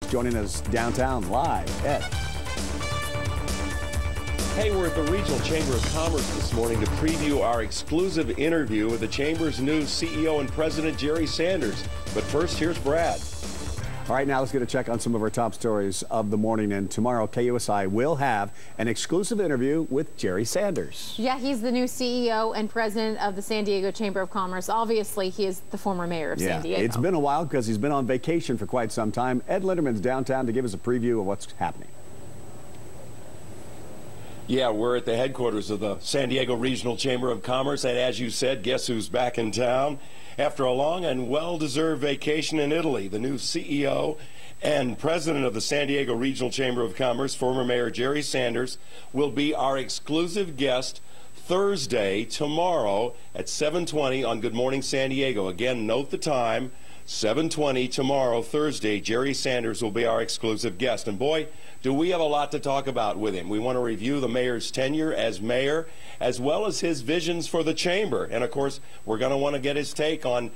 joining us downtown live. Ed. Hey, we're at the Regional Chamber of Commerce this morning to preview our exclusive interview with the Chamber's new CEO and President, Jerry Sanders. But first, here's Brad. All right, now let's get a check on some of our top stories of the morning. And tomorrow, KUSI will have an exclusive interview with Jerry Sanders. Yeah, he's the new CEO and president of the San Diego Chamber of Commerce. Obviously, he is the former mayor of San Diego. It's been a while because he's been on vacation for quite some time. Ed Linderman's downtown to give us a preview of what's happening. Yeah, we're at the headquarters of the San Diego Regional Chamber of Commerce. And as you said, guess who's back in town? After a long and well-deserved vacation in Italy, the new CEO and president of the San Diego Regional Chamber of Commerce, former Mayor Jerry Sanders, will be our exclusive guest Thursday, tomorrow at 7:20 on Good Morning San Diego. Again, note the time, 7:20 tomorrow, Thursday. Jerry Sanders will be our exclusive guest. And boy, do we have a lot to talk about with him. We want to review the mayor's tenure as mayor, as well as his visions for the chamber. And, of course, we're going to want to get his take on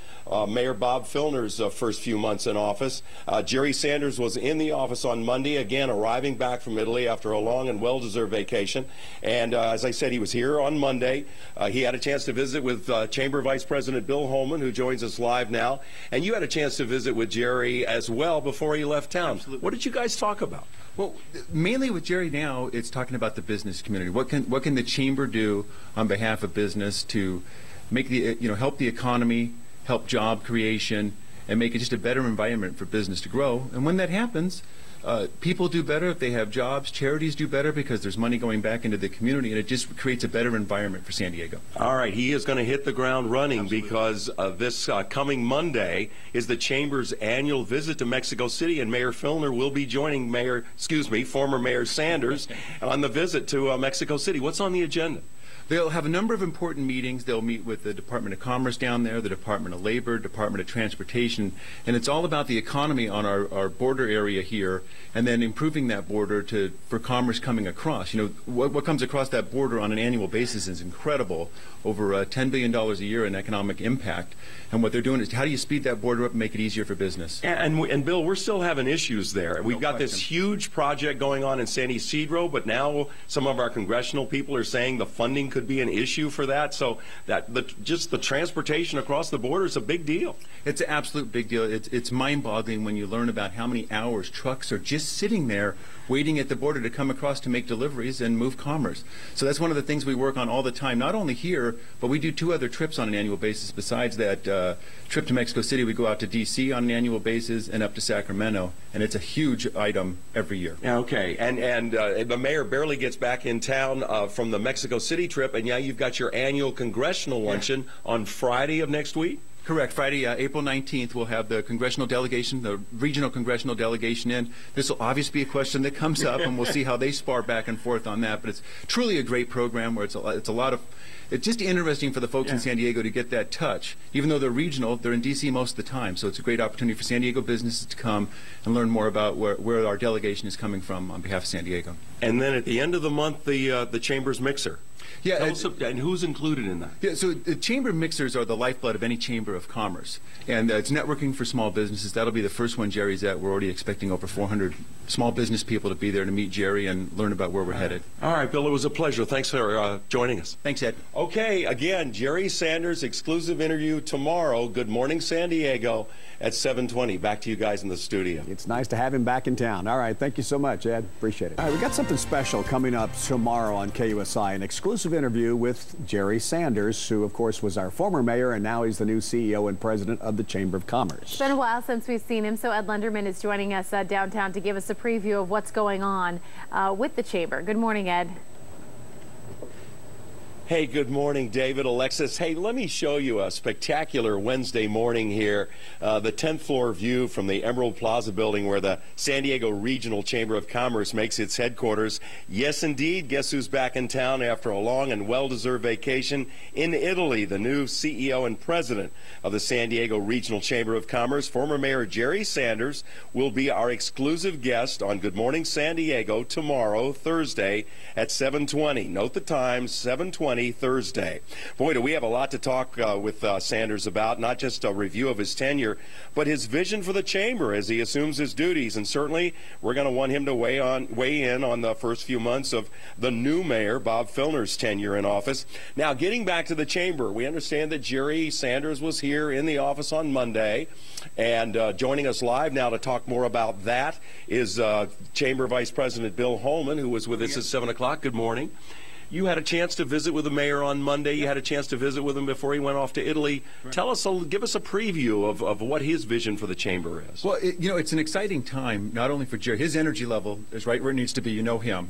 Mayor Bob Filner's first few months in office. Jerry Sanders was in the office on Monday, again, arriving back from Italy after a long and well-deserved vacation. And, as I said, he was here on Monday. He had a chance to visit with Chamber Vice President Bill Holman, who joins us live now. And you had a chance to visit with Jerry as well before he left town. Absolutely. What did you guys talk about? Well, mainly with Jerry now, it's talking about the business community. What can the chamber do on behalf of business to make the help the economy, help job creation, and make it just a better environment for business to grow? And when that happens, people do better if they have jobs. Charities do better because there's money going back into the community, and it just creates a better environment for San Diego. All right, he is going to hit the ground running. Absolutely. Because this coming Monday is the Chamber's annual visit to Mexico City, and Mayor Filner will be joining former Mayor Sanders on the visit to Mexico City. What's on the agenda? They'll have a number of important meetings. They'll meet with the Department of Commerce down there, the Department of Labor, Department of Transportation, and it's all about the economy on our border area here, and then improving that border for commerce coming across. You know, what comes across that border on an annual basis is incredible, over $10 billion a year in economic impact. And what they're doing is, how do you speed that border up and make it easier for business? And Bill, we're still having issues there. We've got this huge project going on in San Ysidro, but now some of our congressional people are saying the funding could be an issue for that. So just the transportation across the border is a big deal. It's an absolute big deal. It's mind-boggling when you learn about how many hours trucks are just sitting there waiting at the border to come across to make deliveries and move commerce. So that's one of the things we work on all the time, not only here, but we do 2 other trips on an annual basis. Besides that trip to Mexico City, we go out to D.C. on an annual basis and up to Sacramento, and it's a huge item every year. Okay, and the mayor barely gets back in town from the Mexico City trip, and yeah, you've got your annual congressional luncheon on Friday of next week? Correct. Friday, April 19th, we'll have the congressional delegation, the regional congressional delegation in. This will obviously be a question that comes up, and we'll see how they spar back and forth on that. But it's truly a great program where it's just interesting for the folks in San Diego to get that touch. Even though they're regional, they're in D.C. most of the time. So it's a great opportunity for San Diego businesses to come and learn more about where our delegation is coming from on behalf of San Diego. And then at the end of the month, the Chamber's Mixer. Yeah, and who's included in that? Yeah, so the chamber mixers are the lifeblood of any chamber of commerce, and it's networking for small businesses. That'll be the first one Jerry's at. We're already expecting over 400 small business people to be there to meet Jerry and learn about where we're headed. All right, Bill, it was a pleasure. Thanks for joining us. Thanks, Ed. Okay, again, Jerry Sanders' exclusive interview tomorrow. Good Morning San Diego at 7:20. Back to you guys in the studio. It's nice to have him back in town. All right, thank you so much, Ed. Appreciate it. All right, we got something special coming up tomorrow on KUSI, an exclusive interview with Jerry Sanders, who, of course, was our former mayor, and now he's the new CEO and president of the Chamber of Commerce. It's been a while since we've seen him, so Ed Linderman is joining us downtown to give us a preview of what's going on with the Chamber. Good morning, Ed. Hey, good morning, David, Alexis. Hey, let me show you a spectacular Wednesday morning here. The 10th floor view from the Emerald Plaza building where the San Diego Regional Chamber of Commerce makes its headquarters. Yes, indeed. Guess who's back in town after a long and well-deserved vacation in Italy? The new CEO and president of the San Diego Regional Chamber of Commerce, former Mayor Jerry Sanders, will be our exclusive guest on Good Morning San Diego tomorrow, Thursday, at 7:20. Note the time, 7:20. Sunny Thursday. Boy, do we have a lot to talk with Sanders about, not just a review of his tenure, but his vision for the chamber as he assumes his duties. And certainly we're going to want him to weigh in on the first few months of the new mayor, Bob Filner's tenure in office. Now, getting back to the chamber, we understand that Jerry Sanders was here in the office on Monday, and joining us live now to talk more about that is Chamber Vice President Bill Holman, who was with us at 7 o'clock. Good morning. You had a chance to visit with the mayor on Monday. You had a chance to visit with him before he went off to Italy. Right. Give us a preview of what his vision for the chamber is. Well, it's an exciting time, not only for Jerry. His energy level is right where it needs to be. You know him.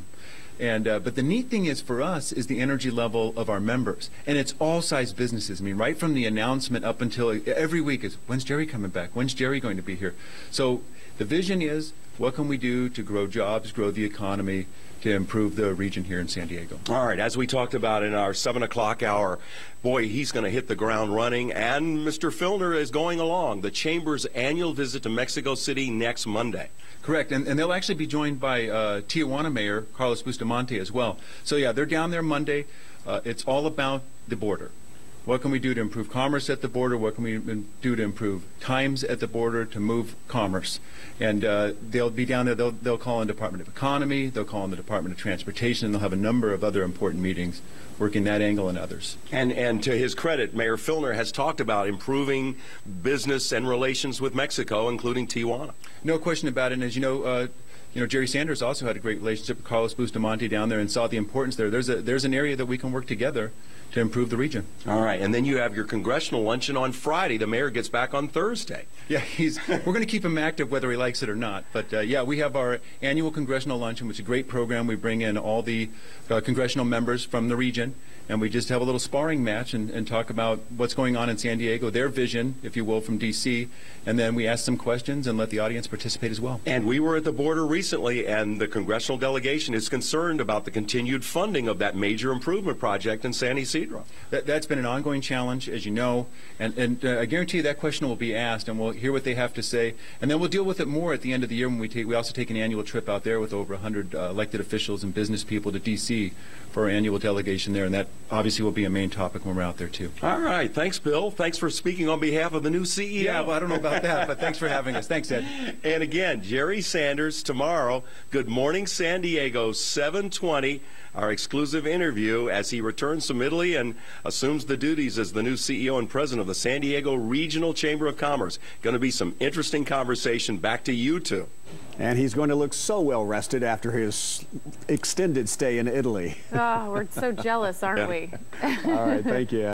And but the neat thing is for us is the energy level of our members, and it's all size businesses. I mean, right from the announcement up until every week is, when's Jerry coming back? When's Jerry going to be here? So the vision is, what can we do to grow jobs, grow the economy, to improve the region here in San Diego? All right, as we talked about in our 7 o'clock hour, boy, he's going to hit the ground running, and Mr. Filner is going along. The Chamber's annual visit to Mexico City next Monday. Correct, and they'll actually be joined by Tijuana Mayor Carlos Bustamante as well. So yeah, they're down there Monday. It's all about the border. What can we do to improve commerce at the border? What can we do to improve times at the border to move commerce? And they'll be down there. They'll call in the Department of Economy. They'll call in the Department of Transportation. And they'll have a number of other important meetings working that angle and others. And to his credit, Mayor Filner has talked about improving business and relations with Mexico, including Tijuana. No question about it. And as you know, Jerry Sanders also had a great relationship with Carlos Bustamante down there and saw the importance there. There's an area that we can work together to improve the region. All right, and then you have your congressional luncheon on Friday. The mayor gets back on Thursday. Yeah, we're going to keep him active whether he likes it or not. But yeah, we have our annual congressional luncheon, which is a great program. We bring in all the congressional members from the region, and we just have a little sparring match and talk about what's going on in San Diego, their vision, if you will, from D.C., and then we ask some questions and let the audience participate as well. And we were at the border recently, and the congressional delegation is concerned about the continued funding of that major improvement project in San Isidro. That's been an ongoing challenge, as you know, and I guarantee you that question will be asked, and we'll hear what they have to say, and then we'll deal with it more at the end of the year when we also take an annual trip out there with over 100 elected officials and business people to D.C. for our annual delegation there, and that obviously will be a main topic when we're out there too. All right, thanks, Bill. Thanks for speaking on behalf of the new CEO. Yeah, well, I don't know about that, but thanks for having us. Thanks, Ed. And again, Jerry Sanders tomorrow. Good Morning San Diego, 7:20. Our exclusive interview as he returns from Italy and assumes the duties as the new CEO and president of the San Diego Regional Chamber of Commerce. Going to be some interesting conversation. Back to you two. And he's going to look so well rested after his extended stay in Italy. Oh, we're so jealous, aren't we? All right, thank you.